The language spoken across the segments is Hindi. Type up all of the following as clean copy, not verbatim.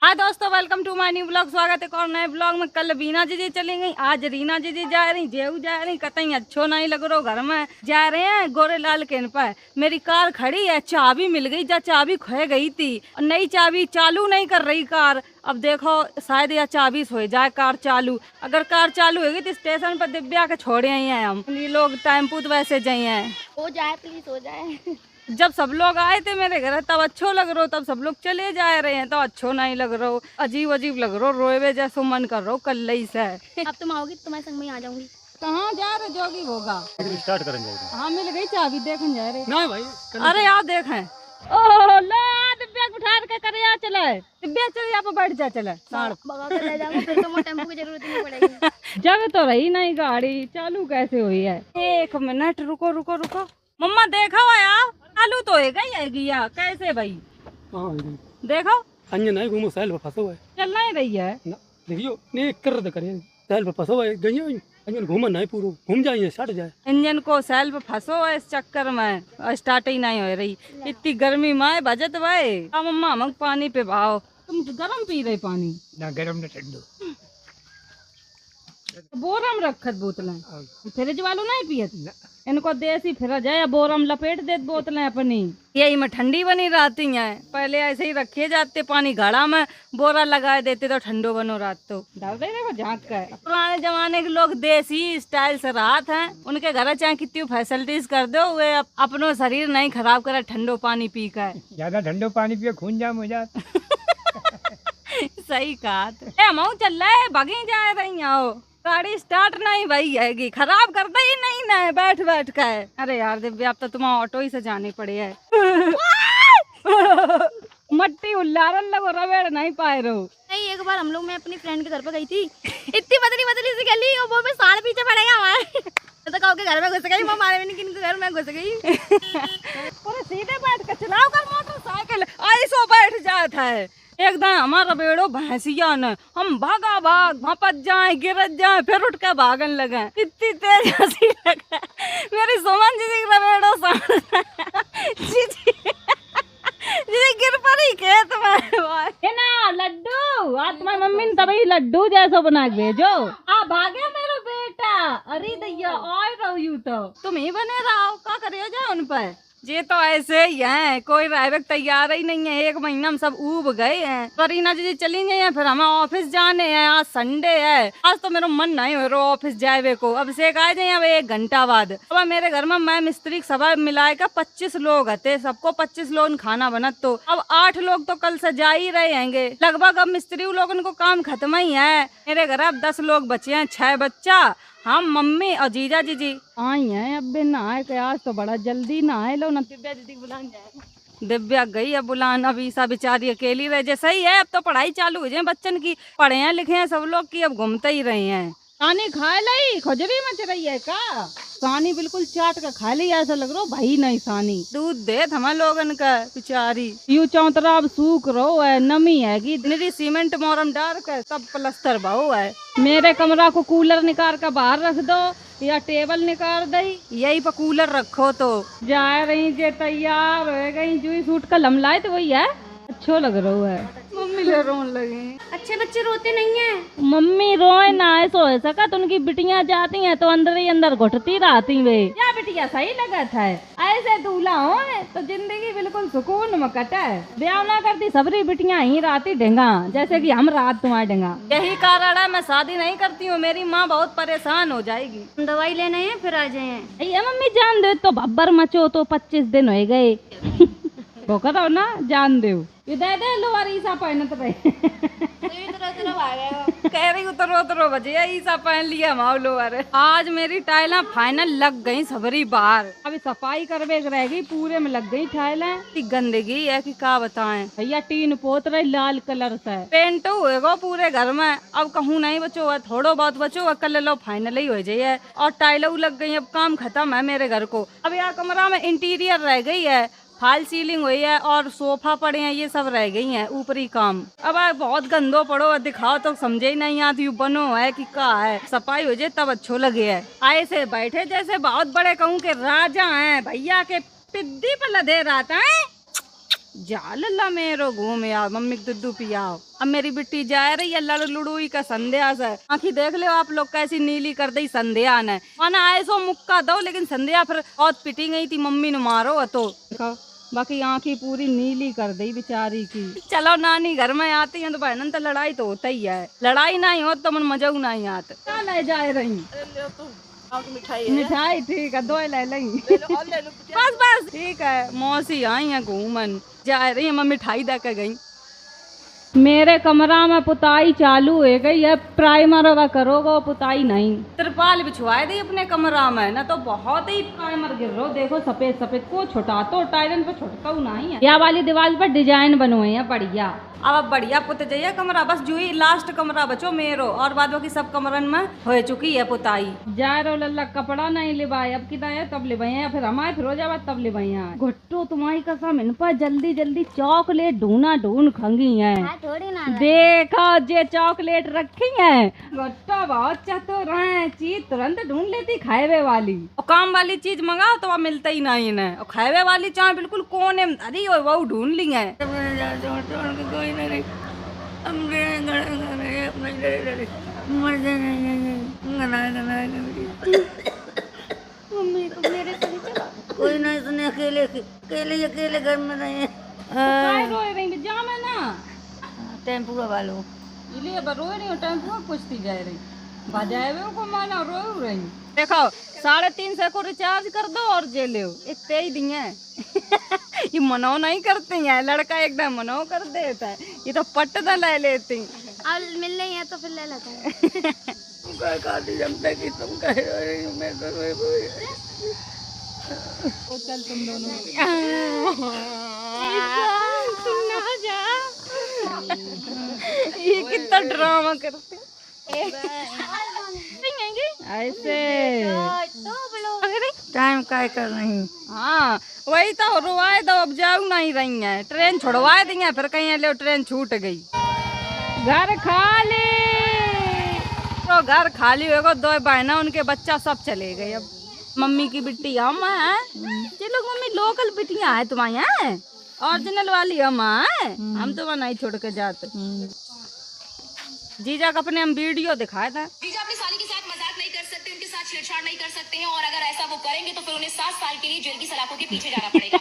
हाँ दोस्तों, welcome to my new blog. स्वागत है एक और नए ब्लॉग में। कल बीना जीजी चली गई, आज रीना जीजी जा रही, जेऊ जा रही। कतई अच्छो नहीं लग रहा, घर में जा रहे हैं गोरे लाल केन पर। मेरी कार खड़ी है, चाबी मिल गई, जा चाबी खो गई थी, नई चाबी चालू नहीं कर रही कार। अब देखो शायद या चाबी हो जाए कार चालू। अगर कार चालू होगी तो स्टेशन पर दिव्या के छोड़े ही हैं हम। ये लोग टेम्पू तो वैसे जाए हैं, हो जाए प्लीज हो जाए। जब सब लोग आए थे मेरे घर तब अच्छो लग रहा, तब सब लोग चले जा रहे हैं तो अच्छो नहीं लग रहा, अजीब अजीब लग रहा, रोए जैसो मन कर रहा कल से। अब तुम आओगी तो तुम्हारे संग में ही आ जाऊंगी। कहाँ जा रहे जोगी होगा? स्टार्ट करेंगे। हाँ मिल गई चाबी, देखन जा रहे। नहीं भाई, अरे यार देखें, ओह ला दिव्या को उठा के करे यार, चले दिव्या चल यहाँ पे बैठ जा, चले भगा कर ले जाऊंगा, फिर तो मुझे टेम्पो की जरूरत नहीं पड़ेगी। जब तो रही नहीं गाड़ी, चालू कैसे हुई है? एक मिनट रुको रुको रुको, मम्मा देखो यार चालू तो है गई है कैसे भाई? देखो अंजन नहीं घूमो, साइल पर फंसा हुआ है, चल नहीं रही है ना देखियो नहीं कर दे करिए, साइल पर फंसा हुआ है, गई अंजन घूमन नहीं पूरा घूम जाइए सट जाए। इंजन को सेल पे फंसो है इस चक्कर में, स्टार्ट ही नहीं हो रही। इतनी गर्मी में बजट भाई। मम्मा हम पानी पे भाओ, तुम गरम पी रहे पानी? ना गरम ना ठंडो, बोरम रखत बोतलें, फ्रिज वालों नहीं पियत। इनको देसी फिर जाए, बोरम लपेट दे बोतलें अपनी, यही में ठंडी बनी रहती हैं। पहले ऐसे ही रखे जाते पानी घड़ा में, बोरा लगा देते तो ठंडो बनो रात। तो डर रहे देखो झाँक कर। पुराने जमाने के लोग देसी स्टाइल से राहत हैं, उनके घर चाहे कितनी फैसिलिटीज कर दो, वे अपनो शरीर नहीं खराब करे ठंडो पानी पी कर। ज्यादा ठंडो पानी पिए खून जाम हो जाता। सही कहा। हम चल रहे भागी जा रही हो, गाड़ी स्टार्ट नहीं भाई हैगी, खराब कर दे ही नहीं ना बैठ बैठ कर। अरे यार दिव्या अब तो तुम्हें ऑटो ही से जानी पड़ी है। मट्टी उल्लारन लगो, रवेड़ नहीं पाए रहो। नहीं, एक बार हम लोग मैं अपनी फ्रेंड के घर पे गई थी, इतनी बदली बदली सी गली, और वो में साल पीछे पड़ेगा हमारे। तो कहो के घर में घुस गई, वो हमारे में किन के घर में घुस गई। पूरे सीधे बैठ कर चलाओ कर मोटरसाइकिल, ऐसो बैठ जाता है एकदम। हमारा बेड़ो भैंसिया न, हम भागा भाग भपत जाए गिरत जाए फिर उठ कर भागन लगे, इतनी तेज हंसी लगे। मेरी सुमन जी रवेड़ो जी गिर पड़ी खेत में ना। लड्डू आज तुम्हारी मम्मी ने तभी लड्डू जैसा बना के भेजो। आ भागे मेरा बेटा। अरे दैया और रहो यू तो तुम ही बने रहो, क्या करियो जाए उन पर। ये तो ऐसे ही है, कोई रहने तैयार ही नहीं है। एक महीना में सब ऊब गए हैं। रीना जी चली गई है, फिर हमें ऑफिस जाने हैं। आज संडे है, आज तो मेरा मन नहीं हो रहा ऑफिस जाए को। अब से आ जाए अब 1 घंटा बाद। अब मेरे घर में मैं मिस्त्री सभा मिलाकर 25 लोग थे, सबको 25 लोग खाना बनत। तो अब 8 लोग तो कल से जा ही रहे हैंगे लगभग। अब मिस्त्री लोगों को काम खत्म ही है। मेरे घर अब 10 लोग बचे हैं, 6 बच्चा, हम मम्मी और जीजा जीजी आई हैं। अब नहाए के आज तो बड़ा जल्दी नहाए लो ना। दिव्या दीदी बुलाने जाए, दिव्या गई अब बुलान। अब ईसा बेचारी अकेली रह जाए, सही है। अब तो पढ़ाई चालू हो जाए बच्चन की, पढ़े हैं लिखे हैं सब लोग की, अब घूमते ही रहे हैं। पानी खाए लाई, खुजली मच रही है का? सानी बिल्कुल चाट का खा ली, ऐसा लग रहा भाई नहीं सानी दूध दे हमारे लोगन का बेचारी। यू चौतरा अब सूख रहो है, नमी है कि निरी सीमेंट मोरम डाल कर सब प्लस्तर बहु है। मेरे कमरा को कूलर निकाल कर बाहर रख दो या टेबल निकाल दई, यही पर कूलर रखो। तो जा रही जे तैयार हो गई, जुई सूट का लमलाए तो वही है, अच्छो लग रहा है। मम्मी ले रोन लगे। अच्छे बच्चे रोते नहीं है। मम्मी रोए ना ऐसा हो सका, तो उनकी बिटियां जाती हैं तो अंदर ही अंदर घुटती रहती वे। क्या बिटिया सही लगा था, ऐसे दूल्हा हो तो जिंदगी बिल्कुल सुकून में कटा है। ब्याह ना करती सबरी बिटियां ही रहती ढेंगा, जैसे कि हम रात तुम्हारे ढेंगा। यही कारण है मैं शादी नहीं करती हूँ, मेरी माँ बहुत परेशान हो जाएगी। दवाई लेने हैं फिर आ जाए। ये मम्मी जान दे तो भब्बर मचो तो 25 दिन हो गए। वो करो ना जान दे, ये दे दे लो और ईसा पहनत रहे। कह रही उतरो उतरो बजे ईसा पहन लिया माओ लो। अरे आज मेरी टाइलें फाइनल लग गई सबरी बार, अभी सफाई करवे रह गई, पूरे में लग गई टाइलें। गंदगी है कि क्या बताएं भैया, टीन पोत रही लाल कलर से, पेंट हुएगा पूरे घर में। अब कहूँ नहीं बचो है, थोड़ो बहुत बचो है, कल लो फाइनल ही हो जाइए। और टाइलों लग गई, अब काम खत्म है मेरे घर को। अब यहाँ कमरा में इंटीरियर रह गई है, फॉल सीलिंग हुई है और सोफा पड़े हैं, ये सब रह गई हैं ऊपरी काम। अब बहुत गंदो पड़ो दिखाओ तो समझे ही नहीं आती बनो है कि क्या है। सफाई हो जाए तब अच्छो लगे है। ऐसे बैठे जैसे बहुत बड़े कहूँ के राजा हैं, भैया के पिद्दी पर लदे रहता है। जा लल्ला मेरो घूम आओ, मम्मी को दूध पियाओ। अब मेरी बिट्टी जा रही है लड़ लुड़ुई का संध्या से। आँखी देख लो आप लोग कैसी नीली कर दी संध्या ने। माना आए सो मुक्का दो, लेकिन संध्या फिर बहुत पिटी गई थी, मम्मी ने मारो तो बाकी आँखी पूरी नीली कर दी बेचारी की। चलो नानी घर में आती है तो बहन तो लड़ाई तो होता ही है, लड़ाई नहीं हो तो मन मजा नहीं आता। क्या ले जा रही मिठाई? ठीक है, दो ले लेंगे। बस बस ठीक है। मौसी आई है घूमन, जा रही है, मैं मिठाई दे के गई। मेरे कमरा में पुताई चालू है गई है, प्राइमर वा करोगे पुताई नहीं। तिरपाल बिछवाए दी अपने कमरा में ना, तो बहुत ही प्राइमर गिर रहा। देखो सफेद सफेद को छोटा तो टाइलन पे छोटका नहीं है। या वाली दीवार पर डिजाइन बनवाए हैं बढ़िया। अब बढ़िया पुत जाइए कमरा, बस जो ही लास्ट कमरा बचो मेरो, और बाद बाकी सब कमरन में हो चुकी है पुताई। जा रो लल्ला कपड़ा नहीं लिबाए, अब कितना है तब लिबाए, फिर हमारे फिरोजाबाद तब लिबाए। घुट्टो तुम्हारी कसम इन पर जल्दी जल्दी चॉकलेट ढूंढा ढूंढ खंगी है। थोड़ी ना देखो जे चॉकलेट रखी है, घुट्टो बहुत चतुर है, चीज तुरंत ढूंढ लेती खाएवे वाली। और काम वाली चीज मंगाओ तो वह मिलता ही नहीं है, और खाएवे वाली चाहे बिल्कुल कोने में अरे वो ढूंढ ली है। मम्मी को मेरे साथ चला, कोई नहीं सुने, अकेले अकेले अकेले घर में रहे। रोए रही जा मैं ना टेम्पू वालों इसलिए रोए रही हूँ, टेम्पो पूछती जा रही बजाए को माना रो रही। देखो 350 को रिचार्ज कर दो और जे ले एक तेज दिए। ये मनो नहीं करती हैं, लड़का एकदम मनो कर देता है, ये तो पट न ले लेती। अब मिल रही है तो फिर ले लेता है। कि तुम कह रही हो, मैं तो चल तुम दोनों तुम ना जा। ये कितना ड्रामा करते ऐसे। टाइम काय कर रही। हाँ वही तो रुआए दो, अब जाऊ नहीं रही है, ट्रेन छुड़वाए दी है, फिर कहीं ले ट्रेन छूट गई। घर खाली तो घर खाली होगा, दो बहना उनके बच्चा सब चले गए। अब मम्मी की बिट्टी हम है, ये लोग मम्मी लोकल बिटियां है तुम्हारी हैं, ओरिजिनल वाली हम है, हम तो वहाँ नहीं छोड़ के जाते। जीजा का अपने हम वीडियो दिखाया था। जीजा अपनी साली के साथ मजाक नहीं कर सकते, उनके साथ छेड़छाड़ नहीं कर सकते हैं, और अगर ऐसा वो करेंगे तो फिर उन्हें 7 साल के लिए जेल की सलाखों के पीछे जाना पड़ेगा।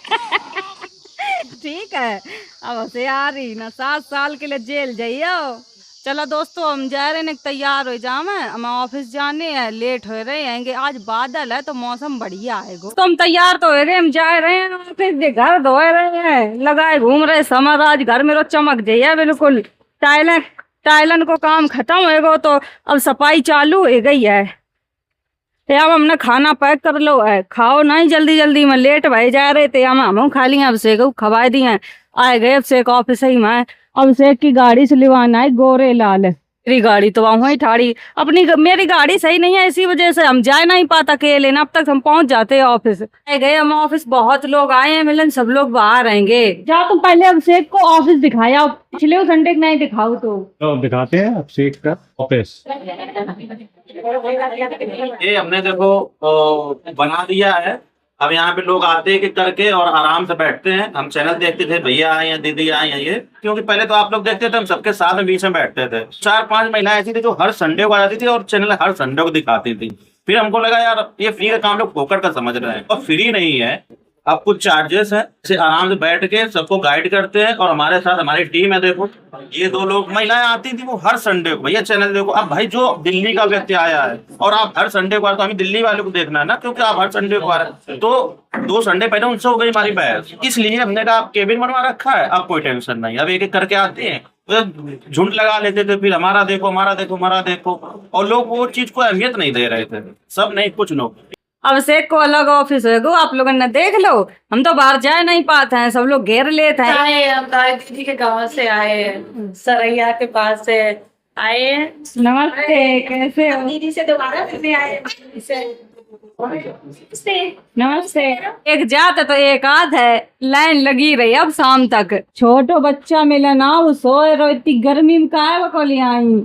ठीक है, अब से आ रही ना 7 साल के लिए जेल जाइयो। चलो दोस्तों हम जा रहे हैं, तैयार हो जाओ, मैं ऑफिस जाने हैं, लेट हो रहे हैं। आज बादल है तो मौसम बढ़िया है। तो हम तैयार तो हो रहे, हम जा रहे हैं ऑफिस, घर धो रहे हैं, लगाए घूम रहे समर। आज घर में चमक जाइए बिल्कुल, टाइलन को काम खत्म होएगा तो अब सफाई चालू हो गई है। अब हमने खाना पैक कर लो है, खाओ नहीं जल्दी जल्दी में, लेट भाई जा रहे थे, हम खा लिए, अब से खवाए दिए, आए गए अब से ऑफिस ही में। अब से की गाड़ी से लिवाना है गोरे लाल, मेरी गाड़ी तो वहीं ठाड़ी, मेरी गाड़ी सही नहीं है, इसी वजह से हम जा नहीं पाता अकेले ना। अब तक हम पहुंच जाते हैं ऑफिस। गए हम ऑफिस, बहुत लोग आए हैं मिलन, सब लोग बाहर आएंगे। जा तुम पहले अभिषेक को ऑफिस दिखाया, पिछले संडे को नहीं दिखाओ तो दिखाते हैं अभिषेक का ऑफिस। ये हमने देखो बना दिया है। अब यहाँ पे लोग आते हैं कि करके और आराम से बैठते हैं। हम चैनल देखते थे, भैया आए या दीदी आए या ये, क्योंकि पहले तो आप लोग देखते थे हम सबके साथ में बीच में बैठते थे। 4-5 महिलाएं ऐसी थी जो हर संडे को आ जाती थी और चैनल हर संडे को दिखाती थी। फिर हमको लगा यार ये फ्री का काम लोग फोकट का समझ रहे हैं, और फ्री नहीं है, अब कुछ चार्जेस है। इसे आराम से बैठ के सबको गाइड करते हैं, और हमारे साथ हमारी टीम है। देखो ये 2 लोग महिलाएं आती थी, वो हर संडे को भैया चैनल देखो। अब भाई जो दिल्ली का व्यक्ति आया है और आप हर संडे को आ रहे, तो हमें दिल्ली वाले को देखना है ना, क्योंकि आप हर संडे को आ रहे हैं। तो 2 संडे पहले उनसे हो गई हमारी बहस, इसलिए हमने कहा आप केबिन बनवा रखा है, अब कोई टेंशन नहीं। अब एक एक करके आते हैं, झुंड लगा लेते थे, फिर हमारा देखो हमारा देखो हमारा देखो, और लोग वो चीज को अहमियत नहीं दे रहे थे। सब नहीं, कुछ लोग। अभिषेक को अलग ऑफिस है, आप लोगों ने देख लो, हम तो बाहर जा नहीं पाते हैं, सब लोग घेर लेते हैं। हम दीदी के गाँव से आए, सरैया के पास से आए। नमस्ते, कैसे हो? दीदी से दोबारा मिलने आए। नमस्ते। एक जात तो एक आध है, लाइन लगी रही अब शाम तक। छोटो बच्चा मिला ना, वो सोए रो, इतनी गर्मी में काहे बकोली आई।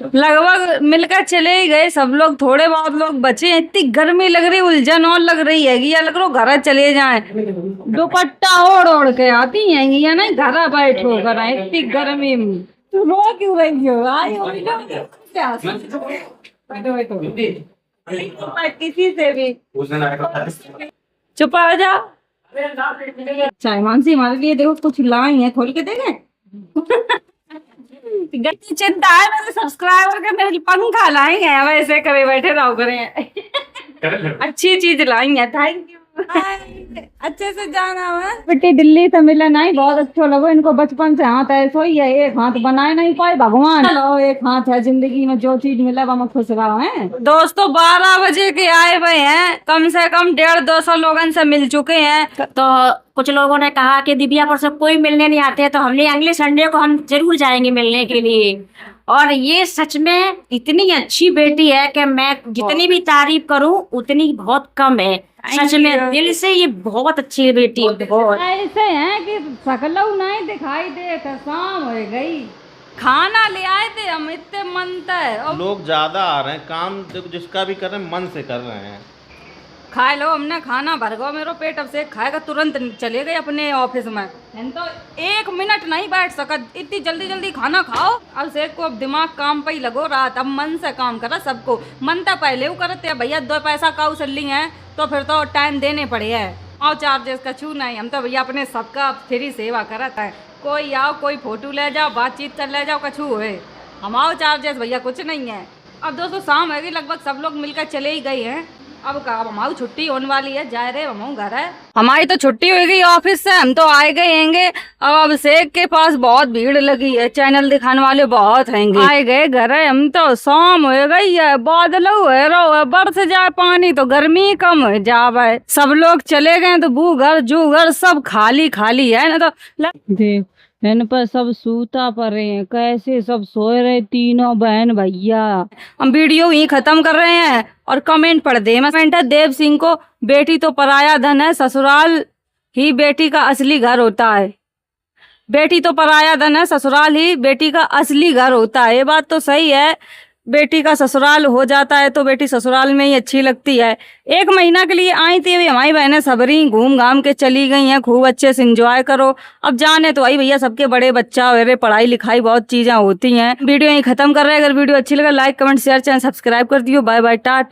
लगभग मिलकर चले ही गए सब लोग, थोड़े बहुत लोग बचे हैं। इतनी गर्मी लग रही, उलझन और लग रही है, या लग रहा घर चले जाएं, दुपट्टा ओढ़ ओढ़ के आती हैं या नहीं, घर बैठो कर इतनी गर्मी में। तू रो क्यों रही हो? आई हो किसी से भी चुप आ जा। चाय मानसी हमारे लिए देखो कुछ लाई है, खोल के देखें। चिंता है मेरे सब्सक्राइबर का, मेरे पंखा लाई है, वैसे करे बैठे रहो करें। अच्छी चीज लाई है, थैंक यू। अच्छे से जाना है बेटी, दिल्ली से मिला नहीं, बहुत अच्छा लगा इनको, बचपन से हाथ ऐसा ही है, एक हाथ बनाए नहीं पाए भगवान। चलो एक हाथ है, जिंदगी में जो चीज मिला वो खुश रहो हैं। दोस्तों 12 बजे के आए हुए हैं, कम से कम 150-200 लोगों से मिल चुके हैं। तो कुछ लोगों ने कहा कि दिव्यापुर से कोई मिलने नहीं आते, तो हमने अगले संडे को हम जरूर जाएंगे मिलने के लिए। और ये सच में इतनी अच्छी बेटी है कि मैं जितनी भी तारीफ करूं उतनी बहुत कम है। सच में दिल से ये बहुत अच्छी बेटी है, बहुत। ऐसे हैं कि सकलऊ नहीं दिखाई दे, शाम हो गई, खाना ले आए थे हम, इतने मनता है। और लोग ज्यादा आ रहे हैं, काम देखो जिसका भी कर रहे हैं मन से कर रहे हैं। खाए लो, हमने खाना भर गया मेरा पेट, अब से खाएगा तुरंत चले गए अपने ऑफिस में। तो 1 मिनट नहीं बैठ सका, इतनी जल्दी जल्दी खाना खाओ। अब से को अब दिमाग काम पे ही लगो रात, अब मन से काम करा सबको। मन तो पहले वो करते भैया 2 पैसा का उछली है तो फिर तो टाइम देने पड़े है, और चार्जेस का छू नहीं। हम तो भैया अपने सबका फ्री सेवा करता है, कोई आओ कोई फोटो ले जाओ, बातचीत कर ले जाओ, कछू है हम आओ, चार्जेस भैया कुछ नहीं है। अब दोस्तों शाम है, लगभग सब लोग मिलकर चले ही गए हैं। अब हमारी छुट्टी होने वाली है, जा रहे हम घर है। हमारी तो छुट्टी हो गई ऑफिस से, हम तो आए गए हैंगे। अब अभिषेक के पास बहुत भीड़ लगी है, चैनल दिखाने वाले बहुत हैंगे। आए गए घर है, हम तो शाम हो गई है, बादल है रो, बरस जाए पानी तो गर्मी कम हो जावे। सब लोग चले गए तो बू घर जू घर सब खाली खाली है ना। तो इन पर सब सूता पड़े हैं, कैसे सब सोए रहे तीनों बहन भैया। हम वीडियो ही खत्म कर रहे हैं और कमेंट पढ़ दे। कमेंट है देव सिंह को, बेटी तो पराया धन है, ससुराल ही बेटी का असली घर होता है। बेटी तो पराया धन है, ससुराल ही बेटी का असली घर होता है। ये बात तो सही है, बेटी का ससुराल हो जाता है तो बेटी ससुराल में ही अच्छी लगती है। 1 महीना के लिए आई थी, अभी हमारी बहनें सबरी घूम घाम के चली गई हैं, खूब अच्छे से एंजॉय करो। अब जाने तो आई भैया, सबके बड़े बच्चा हो, पढ़ाई लिखाई बहुत चीजें होती हैं। वीडियो यहीं खत्म कर रहे हैं। अगर वीडियो अच्छी लगे like comment share channel subscribe कर दियो। Bye bye, Tata.